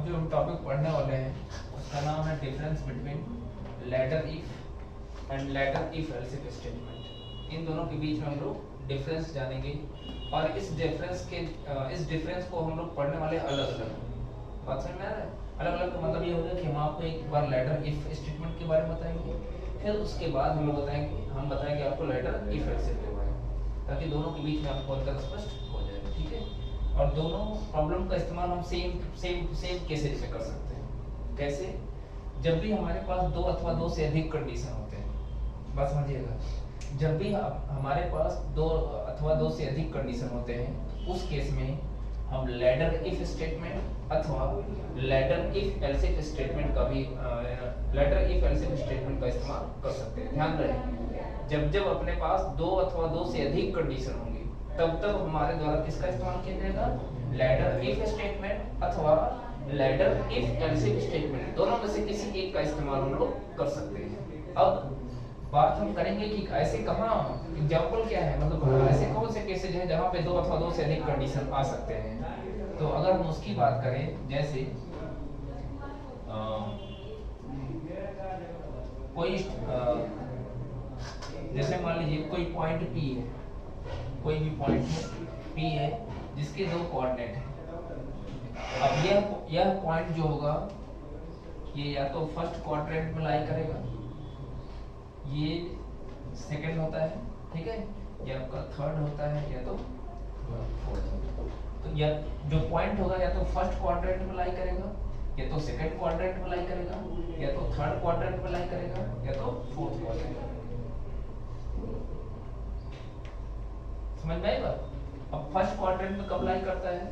अब जो हम टॉपिक पढ़ने वाले हैं उसका नाम है difference between ladder if and ladder if else if statement. इन दोनों के बीच में हम लोग डिफरेंस जानेंगे और इस डिफरेंस को हम लोग पढ़ने वाले अलग अलग। बात समझ में आ रहा है? अलग अलग का मतलब ये होगा कि हम आपको एक बार लैडर इफ स्टेटमेंट के बारे में बताएंगे, फिर उसके बाद हम बताएंगे आपको लैडर इफ एल्स इफ के बारे में, ताकि दोनों के बीच में आपको अंतर स्पष्ट हो जाए। ठीक है? और दोनों प्रॉब्लम का इस्तेमाल हम सेम केसेस में कर सकते हैं। कैसे? जब भी हमारे पास दो अथवा दो से अधिक कंडीशन होते हैं, बात समझिएगा, जब भी हमारे पास दो अथवा दो से अधिक कंडीशन होते हैं, उस केस में हम लैडर इफ स्टेटमेंट अथवा ladder if else if statement का भी ladder if else if statement का इस्तेमाल कर सकते हैं। ध्यान रहे, जब अपने पास दो अथवा दो से अधिक कंडीशन होंगी तब हमारे द्वारा किसका इस्तेमाल किया जाएगा? लैडर इफ स्टेटमेंट अथवा ladder if else if statement, दोनों में से किसी एक का इस्तेमाल हम लोग कर सकते हैं। अब बात हम करेंगे कि ऐसे कहाँ एग्जांपल क्या है, मतलब ऐसे कौन से केसेस हैं जहाँ पे दो अथवा दो से अधिक कंडीशन आ सकते हैं। तो अगर हम उसकी बात करें, जैसे जैसे मान लीजिए कोई पॉइंट P है, कोई भी पॉइंट P है जिसके दो कोऑर्डिनेट हैं। अब यह पॉइंट जो होगा ये या तो फर्स्ट क्वाड्रेंट में लाई करेगा, ये सेकंड होता है, ठीक है, या आपका थर्ड होता है या तो फोर्थ। तो या जो पॉइंट होगा या तो फर्स्ट क्वाड्रेंट में लाई करेगा, या तो सेकंड क्वाड्रेंट में लाई करेगा, या तो थर्ड क्वाड्रेंट में लाई करेगा, या तो फोर्थ क्वाड्रेंट में। समझ में आएगा? अब फर्स्ट क्वाड्रेंट में कब लाई करता है?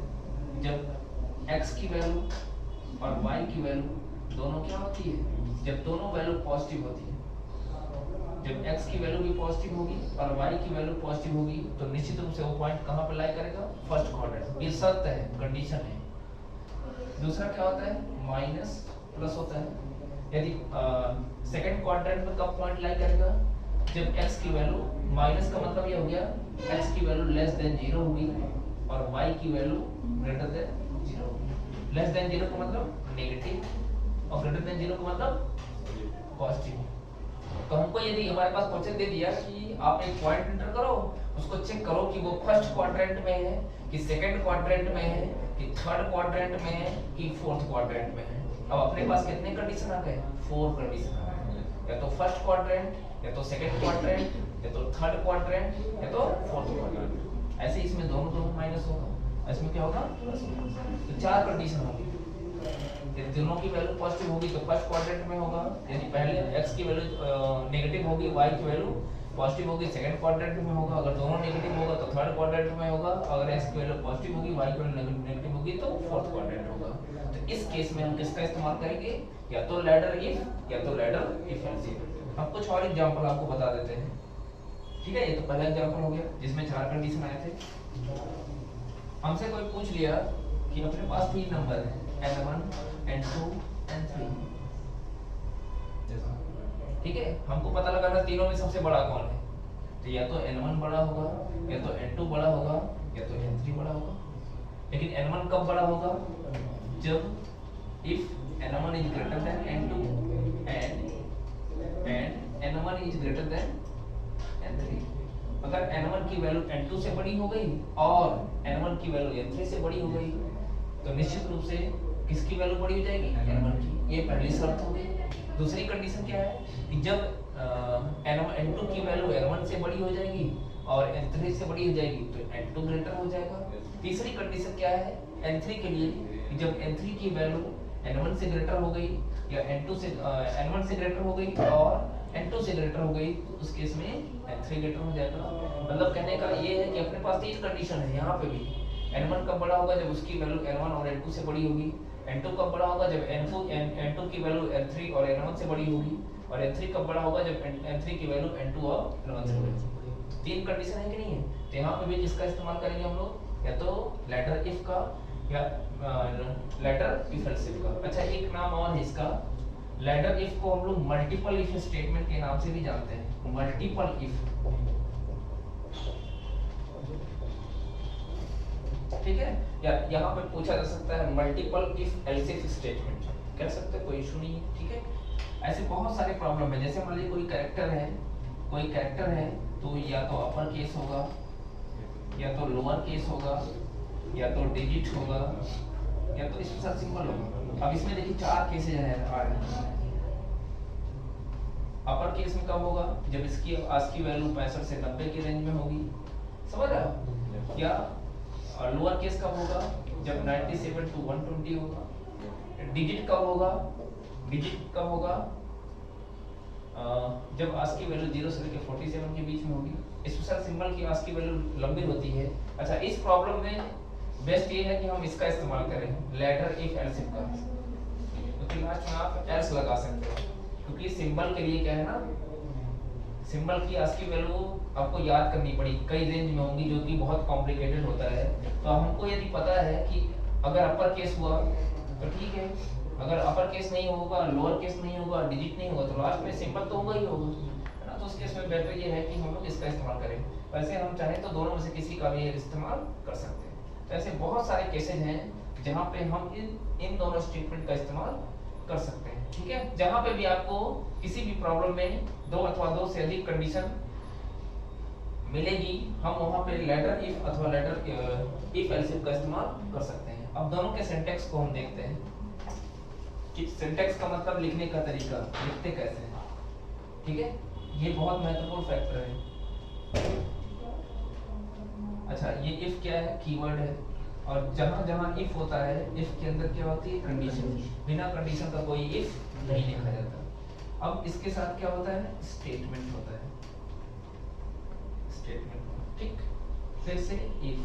जब x की वैल्यू और y की वैल्यू दोनों क्या होती है? जब दोनों वैल्यू पॉजिटिव होती है। जब x की वैल्यू भी पॉजिटिव होगी और y की वैल्यू पॉजिटिव होगी तो निश्चित रूप से वो पॉइंट कहाँ पे लाई करेगा? First quadrant. ये शर्त है, कंडीशन है। दूसरा क्या होता है? माइनस प्लस होता है। यदि सेकंड क्वाड्रेंट में कब पॉइंट लाई करेगा? जब x की वैल्यू, माइनस का मतलब ये हो गया x की वैल्यू लेस देन 0 होगी और y की वैल्यू ग्रेटर देन 0 होगी। लेस देन 0 का मतलब नेगेटिव और ग्रेटर देन 0 का मतलब पॉजिटिव। तो हमको यदि हमारे पास क्वेश्चन दे दिया कि आप एक पॉइंट एंटर करो, उसको चेक करो कि वो फर्स्ट क्वाड्रेंट में है कि सेकंड क्वाड्रेंट में है कि थर्ड क्वाड्रेंट में है कि फोर्थ क्वाड्रेंट में है। अब अपने पास कितने कंडीशन आ गए? 4 कंडीशन आ गए, या तो फर्स्ट क्वाड्रेंट, या तो सेकंड क्वाड्रेंट, या तो थर्ड क्वाड्रेंट, या तो फोर्थ क्वाड्रेंट। ऐसे इसमें दोनों माइनस होगा, इसमें क्या होगा? प्लस होगा। तो 4 कंडीशन होगी। यदि दोनों की वैल्यू पॉजिटिव होगी तो फर्स्ट क्वाड्रेंट में होगा, यदि पहले x की वैल्यू नेगेटिव होगी, y की वैल्यू पॉजिटिव होगी, सेकंड क्वाड्रेंट में होगा। अगर दोनों नेगेटिव होगा तो थर्ड क्वाड्रेंट में होगा। अगर x की वैल्यू पॉजिटिव होगी, y की वैल्यू नेगेटिव होगी तो फोर्थ क्वाड्रेंट होगा। तो इस केस में हम किसका इस्तेमाल करेंगे? या तो लैडर इफ या तो लैडर इफ एल्स इफ। हम कुछ और एग्जांपल आपको बता देते हैं। ठीक है, ये तो पहला एग्जांपल हो गया जिसमें 4 कंडीशन आए थे। हमसे कोई पूछ लिया कि अपने पास 3 नंबर है, n1 n2 n3, ठीक है। हमको पता लगाना तीनों में सबसे बड़ा कौन है। तो या तो n1 बड़ा होगा, या तो n2 बड़ा होगा, या तो n3 बड़ा होगा। लेकिन n1 कब बड़ा होगा? जब if n1 is greater than n2 and n1 is greater than n3। अगर n1 की वैल्यू n2 से बड़ी हो गई और n1 की वैल्यू n3 से बड़ी हो गई तो निश्चित रूप से किसकी वैल्यू बड़ी हो जाएगी? n1 की। ये पहली शर्त हो गई। दूसरी कंडीशन क्या है कि जब n2 की वैल्यू n1 से बड़ी हो जाएगी और n3 से बड़ी हो जाएगी तो n2 ग्रेटर हो जाएगा। तीसरी कंडीशन क्या है n3 के लिए कि जब n3 की वैल्यू n1 से ग्रेटर हो गई या n1 से ग्रेटर हो गई और n2 से ग्रेटर हो गई तो उस केस में n3 ग्रेटर हो जाएगा। मतलब कहने का ये है कि अपने पास 3 कंडीशन है यहाँ पे भी। n1 कब बड़ा होगा? जब उसकी वैल्यू n1 और n2 से बड़ी होगी। n2 कब बड़ा होगा? जब n2 की वैल्यू n3 और n1 से बड़ी होगी। और n3 कब बड़ा होगा? जब n3 की वैल्यू n2 और n1 से बड़ी होगी। 3 कंडीशन है कि नहीं है? तो यहाँ पे भी किसका इस्तेमाल करेंगे हम लोग? या तो लैडर इफ का या लैडर इफ एल्स इफ का। अच्छा, एक नाम और है इसका, लैडर इफ को हम लोग मल्टीपल इफ स्टेटमेंट के नाम से भी जानते हैं। मल्टीपल इफ ठीक है, या यहाँ पे पूछा जा सकता है multiple if else if statement, कह सकते हैं, कोई इशू नहीं है। ठीक है, ऐसे बहुत सारे प्रॉब्लम है। जैसे मान लीजिए कोई कैरेक्टर है तो या तो अपर केस होगा, या तो लोअर केस होगा, या तो डिजिट होगा, या तो इसके साथ सिंबल होगा। अब इसमें देखिए 4 केसेज है। अपर केस में कब होगा? जब इसकी ASCII वैल्यू 65 से 90 के रेंज में होगी, समझ रहे हो? या लोअर केस कब होगा? जब 97 to 120 होगा। डिजिट कब होगा? जब ASCII वैल्यू 0 से लेकर 47 के बीच में होगी। स्पेशल सिंबल की ASCII वैल्यू लंबी होती है। अच्छा, इस प्रॉब्लम में बेस्ट ये है कि हम इसका इस्तेमाल करें, लैडर इफ एल्स इफ का, क्योंकि लास्ट में आप एल्स लगा सकते हो, क्योंकि सिंबल के लिए क्या है ना, सिंबल की ASCII वैल्यू आपको याद करनी पड़ी, कई रेंज में होंगी, जो कि बहुत कॉम्प्लिकेटेड होता है। तो हमको यदि पता है कि अगर अपर केस हुआ तो ठीक है, अगर अपर केस नहीं होगा, लोअर केस नहीं होगा, डिजिट नहीं होगा, तो लास्ट में सिंबल तो होगा ही होगा, है ना। तो उस केस में बेटर ये है कि हम लोग इसका इस्तेमाल करें। वैसे हम चाहें तो दोनों में से किसी का भी इस्तेमाल कर सकते हैं। तो ऐसे बहुत सारे केसेज हैं जहाँ पे हम इन दोनों स्टेटमेंट का इस्तेमाल कर सकते हैं। ठीक है, जहां पे भी आपको किसी भी प्रॉब्लम में 2 अथवा 2 से अधिक कंडीशन मिलेगी, हम वहां पे लैडर इफ अथवा लैडर इफ एल्स इफ का इस्तेमाल कर सकते हैं। अब दोनों के सिंटैक्स को हम देखते हैं कि सिंटैक्स का मतलब लिखने का तरीका, लिखते कैसे हैं। ठीक है, ये बहुत महत्वपूर्ण फैक्टर है। अच्छा, ये इफ क्या है? कीवर्ड है, और जहां जहां इफ होता है, इफ के अंदर क्या होती है? कंडीशन। बिना कंडीशन का कोई इफ नहीं लिखा जाता। अब इसके साथ क्या होता है? स्टेटमेंट होता है, स्टेटमेंट। ठीक, फिर से इफ,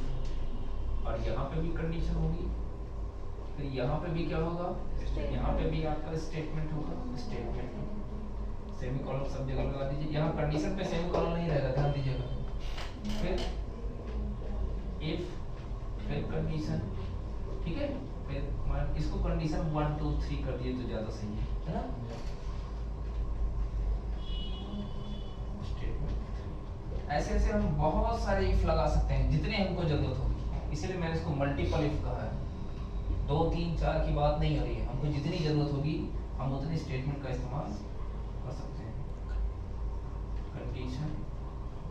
और यहाँ पे भी कंडीशन होगी, फिर यहाँ पे भी क्या होगा? यहाँ पे भी आपका स्टेटमेंट होगा, स्टेटमेंट। सेमीकोलन सब जगह लगा दीजिए, यहाँ कंडीशन पे सेमीकोलन नहीं रहेगा, ध्यान दीजिएगा। फिर इफ, फिर कंडीशन, ठीक है, फिर इसको कंडीशन 1 2 3 कर दिए तो ज्यादा सही है ना। ऐसे ऐसे हम बहुत सारे इफ लगा सकते हैं जितने हमको जरूरत होगी, इसीलिए मैंने इसको मल्टीपल इफ कहा है। 2 3 4 की बात नहीं हो रही है, हमको जितनी जरूरत होगी हम उतनी स्टेटमेंट का इस्तेमाल कर सकते हैं। कंडीशन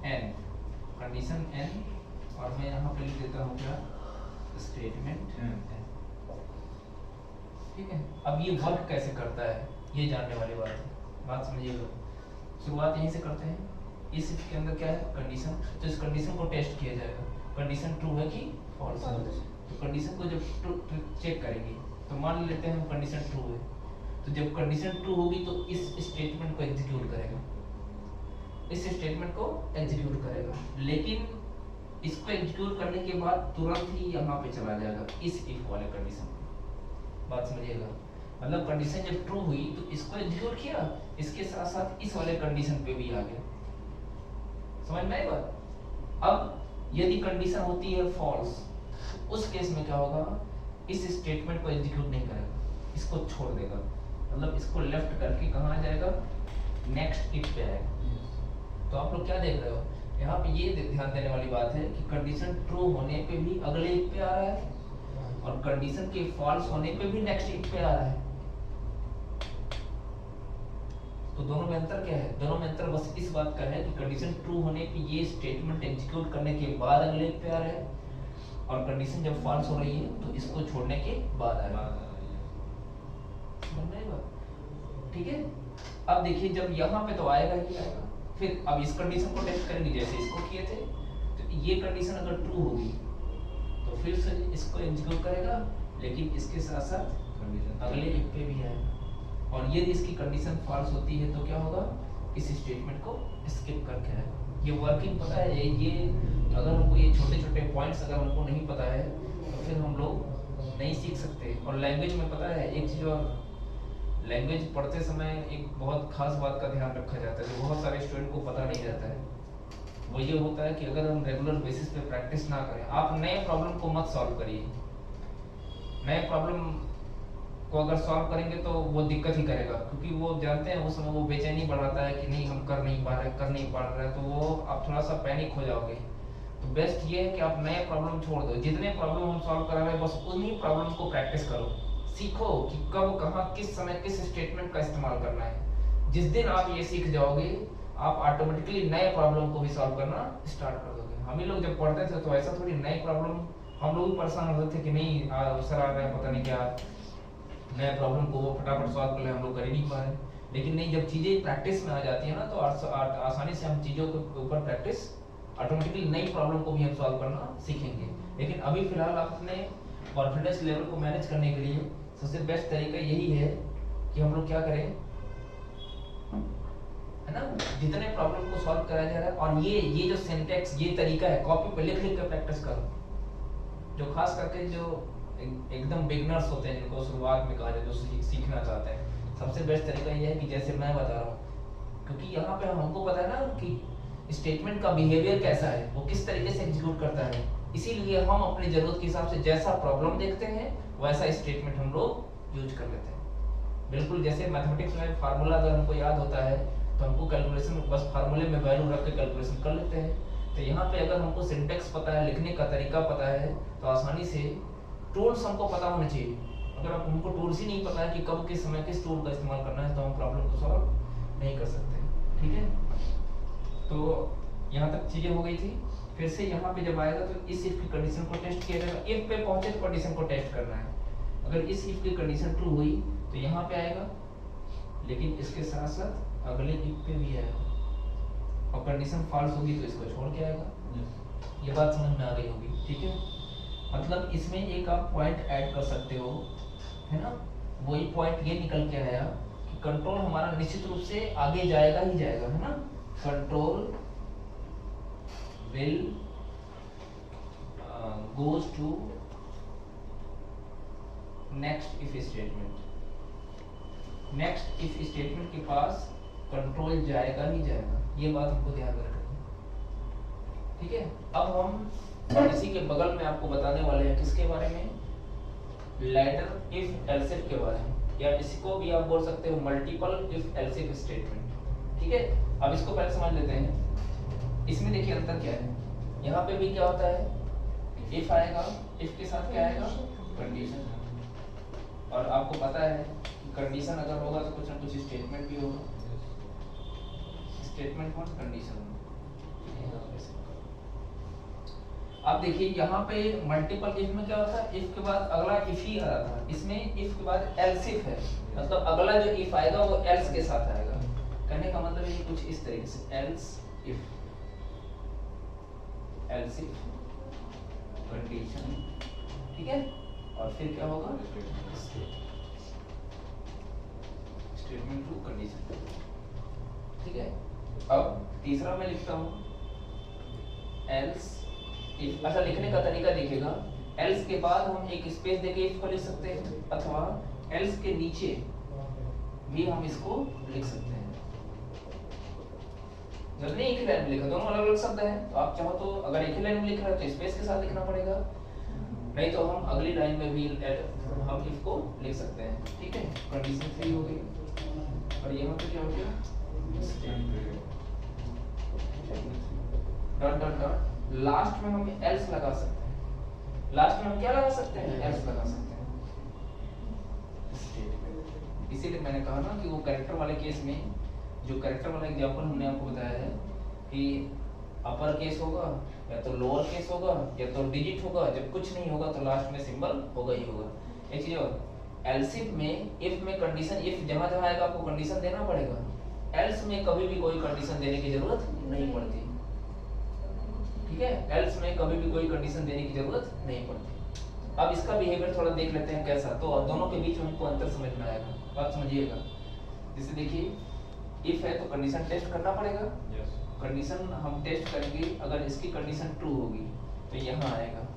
एन, कंडीशन एन, और मैं यहाँ पे लिख देता हूँ क्या? स्टेटमेंट। ठीक है, अब ये वर्क कैसे करता है ये जानने वाली बात है, बात समझिएगा। शुरुआत यहीं से करते हैं। इस के अंदर क्या है? कंडीशन। तो इस कंडीशन को टेस्ट किया जाएगा, कंडीशन ट्रू है कि फॉल्स है। तो कंडीशन को जब चेक करेंगे, तो मान लेते हैं हम कंडीशन ट्रू है, तो जब कंडीशन ट्रू होगी तो इस स्टेटमेंट को एग्जीक्यूट करेगा, इस स्टेटमेंट को एग्जीक्यूट करेगा। लेकिन इसको एग्जीक्यूट करने के बाद तुरंत ही यहाँ पे चला जाएगा इस इफ वाले कंडीशन। बात समझिएगा, मतलब कंडीशन जब ट्रू हुई तो इसको एग्जीक्यूट किया, इसके साथ साथ इस वाले कंडीशन पे भी आ गया। समझ में आई बात? अब यदि कंडीशन होती है फॉल्स, उस केस में क्या होगा? इस स्टेटमेंट को एग्जीक्यूट नहीं करेगा, इसको छोड़ देगा, मतलब इसको लेफ्ट करके कहाँ जाएगा? नेक्स्ट इफ पे आएगा। तो आप लोग क्या देख रहे हो यहाँ पे? ये ध्यान देने वाली बात है कि कंडीशन ट्रू होने पे भी अगले इफ पे आ रहा है, और कंडीशन के फॉल्स होने पे भी नेक्स्ट इफ पे आ रहा है। तो दोनों में अंतर क्या है? दोनों में अंतर बस इस बात का है कि कंडीशन ट्रू होने पे ये स्टेटमेंट एग्जीक्यूट करने के बाद अगले इफ पे आ रहा है, और कंडीशन जब फॉल्स हो रही है तो इसको छोड़ने के बाद आ रहा है। ठीक है, अब देखिए जब यहाँ पे तो आएगा ही आएगा, फिर अब इस कंडीशन को टेस्ट करेंगे जैसे इसको किए थे। तो ये कंडीशन अगर ट्रू होगी तो फिर से इसको एग्जीक्यूट करेगा, लेकिन इसके साथ साथ अगले इफ पे भी आएगा। और यदि इसकी कंडीशन फॉल्स होती है तो क्या होगा? इस स्टेटमेंट को स्किप करके आएगा। ये वर्किंग पता है, ये अगर हमको ये छोटे छोटे पॉइंट्स अगर हमको नहीं पता है तो फिर हम लोग नहीं सीख सकते। और लैंग्वेज में पता है एक चीज़, और लैंग्वेज पढ़ते समय एक बहुत खास बात का ध्यान रखा जाता है जो बहुत सारे स्टूडेंट को पता नहीं रहता है। वो ये होता है कि अगर हम रेगुलर बेसिस पे प्रैक्टिस ना करें, आप नए प्रॉब्लम को मत सॉल्व करिए। नए प्रॉब्लम को अगर सॉल्व करेंगे तो वो दिक्कत ही करेगा, क्योंकि वो जानते हैं उस समय वो बेचैनी बढ़ाता है कि नहीं हम कर नहीं पा रहे, तो वो आप थोड़ा सा पैनिक हो जाओगे। तो बेस्ट ये है कि आप नए प्रॉब्लम छोड़ दो, जितने प्रॉब्लम हम सॉल्व कर रहे हैं बस उन्हीं प्रॉब्लम को प्रैक्टिस करो, सीखो कि कब कहाँ किस समय किस स्टेटमेंट का इस्तेमाल करना है। जिस दिन आप ये सीख जाओगे आप ऑटोमेटिकली नए प्रॉब्लम को भी सॉल्व करना स्टार्ट कर दोगे। हम ही लोग जब पढ़ते थे तो ऐसा थोड़ी नए प्रॉब्लम, हम लोग भी परेशान होते थे कि नहीं सर आ रहे हैं पता नहीं क्या नए प्रॉब्लम को वो फटाफट सॉल्व कर ले, हम लोग कर ही नहीं पा रहे। लेकिन नहीं, जब चीजें प्रैक्टिस में आ जाती है ना तो आसानी से हम चीजों के ऊपर प्रैक्टिस ऑटोमेटिकली नई प्रॉब्लम को भी हम सॉल्व करना सीखेंगे। लेकिन अभी फिलहाल आप अपने कॉन्फिडेंस लेवल को मैनेज करने के लिए सबसे बेस्ट तरीका यही है कि हम लोग क्या करें, है ना, जितने प्रॉब्लम को सॉल्व कराया जा रहा है और ये जो सिंटैक्स ये तरीका है कॉपी पे लिख लिख कर प्रैक्टिस करो। जो खास करके जो एकदम बिगनर्स होते हैं जिनको शुरुआत में कहा जाए जो सीखना चाहते हैं, सबसे बेस्ट तरीका ये है कि जैसे मैं बता रहा हूँ, क्योंकि यहाँ पे हमको पता है ना कि स्टेटमेंट का बिहेवियर कैसा है, वो किस तरीके से एग्जीक्यूट करता है, इसीलिए हम अपनी जरूरत के हिसाब से जैसा प्रॉब्लम देखते हैं वैसा स्टेटमेंट हम लोग यूज कर लेते हैं। बिल्कुल जैसे मैथमेटिक्स में फार्मूला अगर हमको याद होता है तो हमको कैलकुलेशन बस फार्मूले में वैल्यू रख के कैलकुलेशन कर लेते हैं। तो यहाँ पे अगर हमको सिंटेक्स पता है, लिखने का तरीका पता है, तो आसानी से टूल्स हमको पता होने चाहिए। अगर हमको टूल्स ही नहीं पता है कि कब किस समय किस टूल का इस्तेमाल करना है तो हम प्रॉब्लम को सॉल्व नहीं कर सकते। ठीक है, तो यहाँ तक चीजें हो गई थी। फिर से यहाँ पे जब आएगा तो इस इफ की कंडीशन को टेस्ट किया जाएगा, इफ पे पहुंचे तो कंडीशन को टेस्ट करना है। अगर इस इफ की कंडीशन ट्रू हुई तो यहाँ पे आएगा, लेकिन इसके साथ साथ अगले इफ पे भी आएगा, और कंडीशन फॉल्स होगी तो इसको छोड़ के आएगा। ये बात समझ में आ गई होगी, ठीक है। मतलब इसमें एक आप पॉइंट ऐड कर सकते हो, है ना, वही पॉइंट ये निकल के आया कि कंट्रोल हमारा निश्चित रूप से आगे जाएगा ही जाएगा, है ना, control will goes to next if statement, next if statement के पास कंट्रोल जाएगा ही जाएगा, ये बात हमको ध्यान में रखनी है। ठीक है, अब हम इसी के बगल में आपको बताने वाले हैं किसके बारे में, लैडर इफ एल्सिफ के बारे में, या इसको भी आप बोल सकते हो मल्टीपल इफ एल्सिफ स्टेटमेंट। ठीक है, अब इसको पहले समझ लेते हैं। इसमें देखिए अंतर क्या है, यहाँ पे भी क्या होता है, इफ आएगा, इफ के साथ क्या आएगा, कंडीशन, और आपको पता है कि कंडीशन अगर होगा तो कुछ ना कुछ स्टेटमेंट भी होगा, स्टेटमेंट और कंडीशन। अब देखिए यहाँ पे मल्टीपल इफ में क्या होता है, इफ के बाद अगला इफ ही आ रहा था, इसमें इफ के बाद एल्स इफ है, मतलब अगला जो इफ आएगा वो एल्स के साथ आएगा। कहने का मतलब ये कुछ इस तरीके से, else if, else if condition, ठीक है, और फिर क्या होगा, स्टेटमेंट टू कंडीशन। ठीक है, अब तीसरा मैं लिखता हूं एल्स इफ। अच्छा, लिखने का तरीका देखिएगा, एल्स के बाद हम एक स्पेस देके इफ को लिख सकते हैं, अथवा एल्स के नीचे भी हम इसको लिख सकते हैं। जब नहीं एक ही लाइन में लिखा, दोनों अलग अलग शब्द है, तो आप चाहो तो अगर एक ही लाइन में लिख रहे हो तो स्पेस के साथ लिखना पड़ेगा, नहीं तो हम अगली लाइन में भी हम इफ को लिख सकते हैं। ठीक है, कंडीशन 3 हो गई, और यहाँ पे क्या हो गया, डॉट डॉट डॉट, लास्ट में हम एल्स लगा सकते हैं। लास्ट में हम क्या लगा सकते हैं, एल्स लगा सकते हैं। इसीलिए मैंने कहा ना कि वो कैरेक्टर वाले केस में, जो कैरेक्टर वाला एग्जांपल हमने आपको बताया है कि अपर केस होगा या तो लोअर केस होगा या तो डिजिट होगा, जब कुछ नहीं होगा तो लास्ट में सिंबल होगा ही होगा। एक चीज और, एल्सिफ में इफ में कंडीशन, इफ जहां जहां आएगा आपको कंडीशन देना पड़ेगा, एल्स में कभी भी कोई कंडीशन देने की जरूरत नहीं पड़ती। ठीक है, एल्स में कभी भी कोई कंडीशन देने की जरूरत नहीं पड़ती। अब इसका बिहेवियर थोड़ा देख लेते हैं कैसा, तो दोनों के बीच में हमको अंतर समझ में आएगा, बात समझिएगा। जैसे देखिए, इफ है तो कंडीशन टेस्ट करना पड़ेगा, कंडीशन हम टेस्ट करेंगे, अगर इसकी कंडीशन ट्रू होगी तो यहाँ आएगा।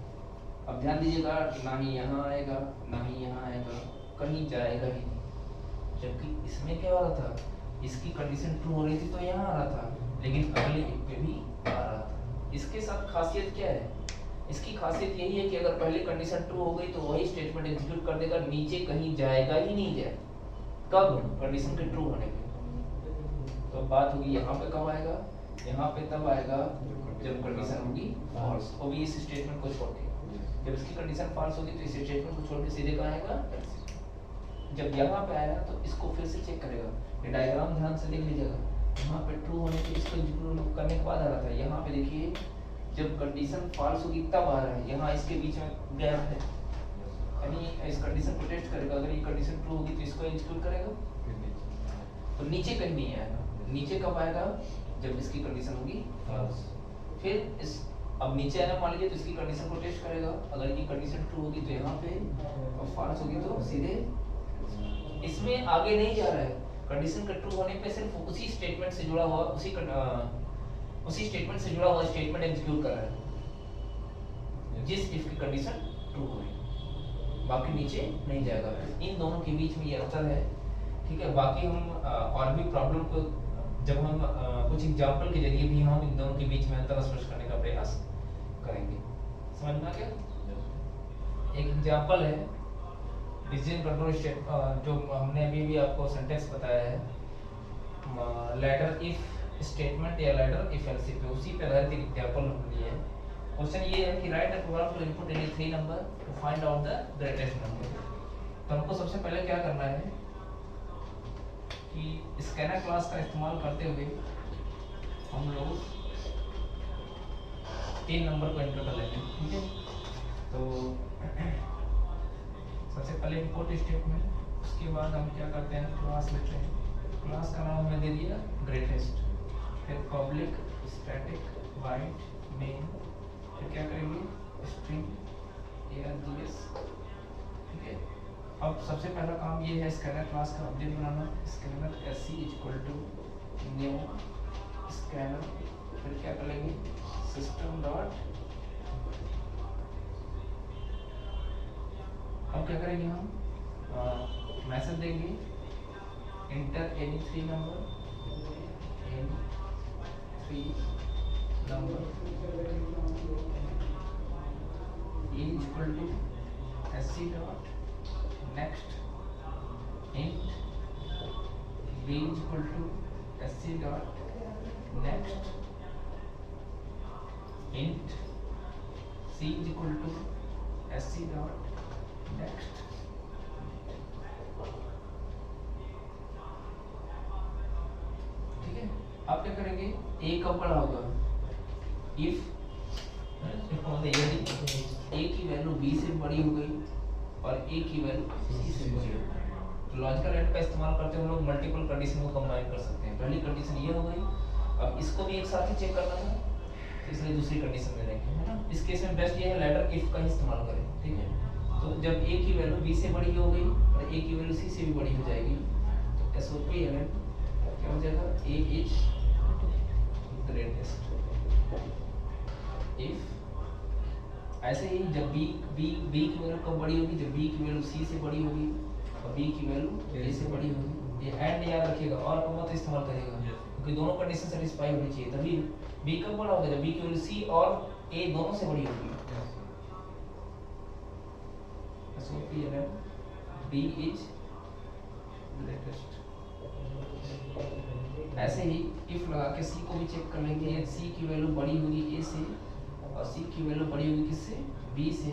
अब ध्यान दीजिएगा, ना ही यहाँ आएगा ना ही यहाँ आएगा, कहीं जाएगा ही नहीं। जबकि इसमें क्या हो रहा था, इसकी कंडीशन ट्रू हो रही थी तो यहाँ आ रहा था, लेकिन अगले इफ पे भी आ रहा था। इसके साथ खासियत क्या है, इसकी खासियत यही है कि अगर पहले कंडीशन ट्रू हो गई तो वही स्टेटमेंट एग्जीक्यूट कर देगा, नीचे कहीं जाएगा ही नहीं जाए। कब, कंडीशन के ट्रू होने पे। तो बात होगी यहाँ पे कब आएगा, यहाँ पे तब आएगा जब कंडीशन होगी फॉल्स, और भी इस स्टेटमेंट को छोड़ के। जब इसकी कंडीशन फॉल्स होगी तो इस स्टेटमेंट को छोड़ के सीधे कहाँ आएगा, जब यहाँ पे आएगा तो इसको फिर से चेक करेगा। ये डायग्राम ध्यान से देख लीजिएगा, यहाँ पे ट्रू होने के इसको एग्जीक्यूट करने के बाद आ रहा था, यहाँ पे देखिए जब कंडीशन फॉल्स होगी तब आ रहा है, यहाँ इसके बीच में गैप है, यानी इस कंडीशन को टेस्ट करेगा। अगर ये कंडीशन ट्रू होगी तो इसको एग्जीक्यूट करेगा, तो नीचे कहीं नहीं आएगा। नीचे कब आएगा, जब इसकी कंडीशन होगी फॉल्स। फिर इस अब नीचे आना मान लीजिए तो इसकी कंडीशन को टेस्ट करेगा, अगर ये कंडीशन ट्रू होगी तो यहाँ पे, और फॉल्स होगी तो सीधे। इसमें आगे नहीं जा रहा है, कंडीशन का ट्रू होने पे सिर्फ उसी स्टेटमेंट से जुड़ा हुआ उसी स्टेटमेंट से जुड़ा हुआ स्टेटमेंट एग्जीक्यूट कर रहा है जिस इफ की कंडीशन ट्रू होगी, बाकी नीचे नहीं जाएगा। इन दोनों के बीच में ये अंतर है, ठीक है। बाकी हम और भी प्रॉब्लम को जब हम कुछ एग्जांपल के जरिए भी हम इन दोनों के बीच में अंतर स्पष्ट करने का प्रयास करेंगे। समझ में आ गया? एक एग्जांपल है डिसीजन कंट्रोल स्टेट, जो हमने अभी आपको सेंटेंस बताया है, लेटर इफ स्टेटमेंट या लेटर इफ एल्स पे, उसी पे आधारित एक एग्जांपल हम लिए हैं। क्वेश्चन ये है कि write the program to input any 3 number to find out the greatest number. तो हमको सबसे पहले क्या करना है कि स्कैनर क्लास का इस्तेमाल करते हुए हम लोग 3 नंबर को एंटर कर लेंगे, ठीक है। तो सबसे पहले इंपोर्ट स्टेटमेंट, उसके बाद हम क्या करते हैं, क्लास लेते हैं। क्लास का नाम हमने दे दिया ग्रेटेस्ट, फिर पब्लिक स्टैटिक वाइड मेन, फिर क्या करेंगे स्ट्रिंग args, ठीक है। अब सबसे पहला काम ये है स्कैनर क्लास का ऑब्जेक्ट बनाना। Scanner sc equal to new scanner, फिर क्या करेंगे सिस्टम डॉट, अब क्या करेंगे हम मैसेज देंगे inter any 3 number, is equal to sc dot next int b is equal to sc dot next int c is equal to sc dot next, ठीक है। अब क्या करेंगे, a कब बड़ा होगा, if a की वैल्यू b से बड़ी हो गई और a की वैल्यू c से बड़ी हो गई, तो लॉजिकल एंड का इस्तेमाल करते हुए हम लोग मल्टीपल कंडीशन को कंबाइन कर सकते हैं। पहली कंडीशन ये हो गई, अब इसको भी एक साथ ही चेक करना था, इसलिए दूसरी कंडीशन में लेंगे, है ना। इस केस में बेस्ट ये है लेटर इफ का इस्तेमाल करें, ठीक है। तो जब a की वैल्यू b से बड़ी हो गई और a की वैल्यू c से भी बड़ी हो जाएगी, तो SOP एलिमेंट क्या हो जाएगा, a इज ग्रेटेस्ट। इफ ऐसे ही जब b की वैल्यू कब बड़ी होगी, जब b की वैल्यू c से बड़ी होगी और b की वैल्यू a से बड़ी होगी। ये एंड याद रखिएगा, और को मत इस्तेमाल करिएगा, क्योंकि दोनों कंडीशन सेटिस्फाई होनी चाहिए। तभी b कब बड़ा होगा, जब b की वैल्यू c और a दोनों से बड़ी होगी। SOP element b is greatest. ऐसे ही इफ लगा के c को भी चेक कर लेंगे, यदि c की वैल्यू बड़ी होगी a से और c की वैल्यू बड़ी होगी किससे, b से,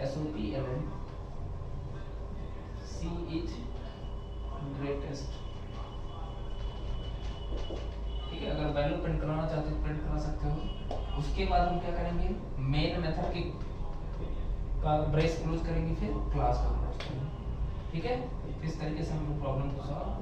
SOP element c is greatest, ठीक है। अगर वैल्यू प्रिंट कराना चाहते हो प्रिंट करा सकते हो। उसके बाद हम क्या करेंगे, मेन मेथड के का ब्रेस क्लोज करेंगे, फिर क्लास का क्लोज करेंगे, ठीक है। इस तरीके से हम लोग प्रॉब्लम को सॉल्व